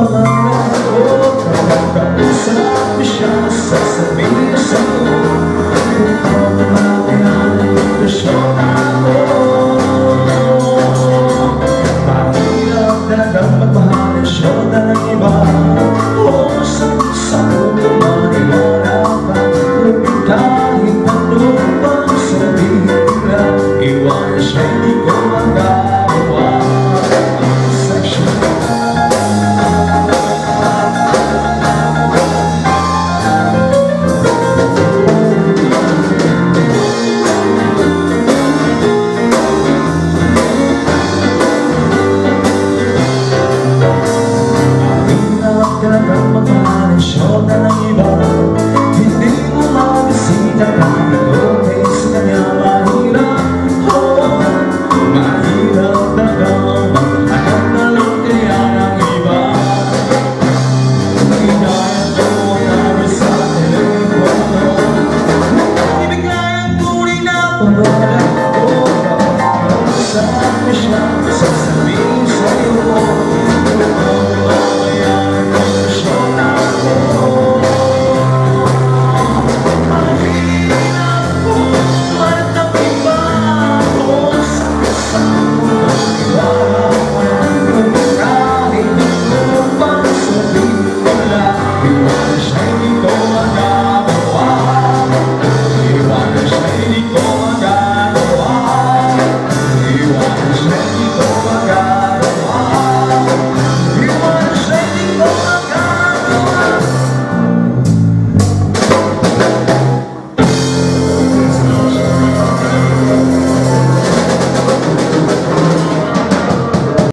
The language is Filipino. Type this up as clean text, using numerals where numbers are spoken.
pangalan ko. Kausap siya, sasabihin sa'yo kung ako namin ang ilusyon ako. Mahirap talagang magmahal siya ng iba. O sa mundo maniwala pa, ngunit kahit matupang sabihin nila, iwanan siya hindi ko magagawa. Talagang magmahal siya ng